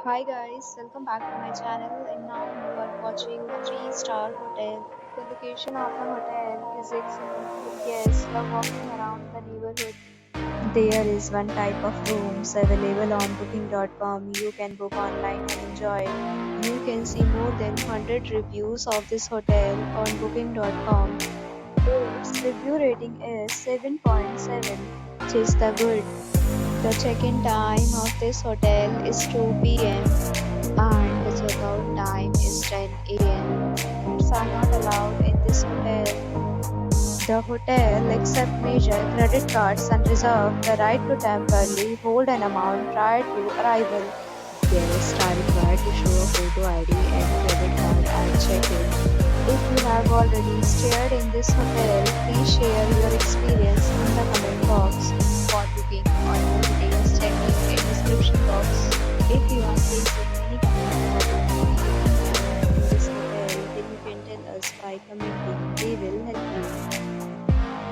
Hi guys, welcome back to my channel and now you are watching a 3-star hotel. The location of the hotel is excellent and guests love walking around the neighborhood. There is one type of rooms available on booking.com. You can book online and enjoy. You can see more than 100 reviews of this hotel on booking.com. Its review rating is 7.7, which is the good. The check-in time of this hotel is 2 p.m. and the checkout time is 10 a.m. Pets are not allowed in this hotel. The hotel accepts major credit cards and reserves the right to temporarily hold an amount prior to arrival. Guests are required to show a photo ID and credit card at check-in. If you have already stayed in this hotel, please share your experience in the comment box. For booking or more details, check link in description box. If you are facing any kind of problem in this hotel, then you can tell us by commenting. We will help you.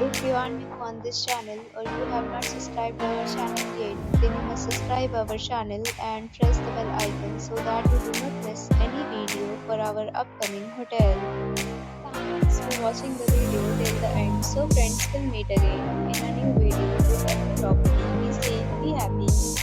If you are new on this channel or you have not subscribed our channel yet, then you must subscribe our channel and press the bell icon so that you do not miss any video for our upcoming hotel. Thanks for watching the video till the end. So friends, will meet again in a new video with a new property. Be safe, be happy.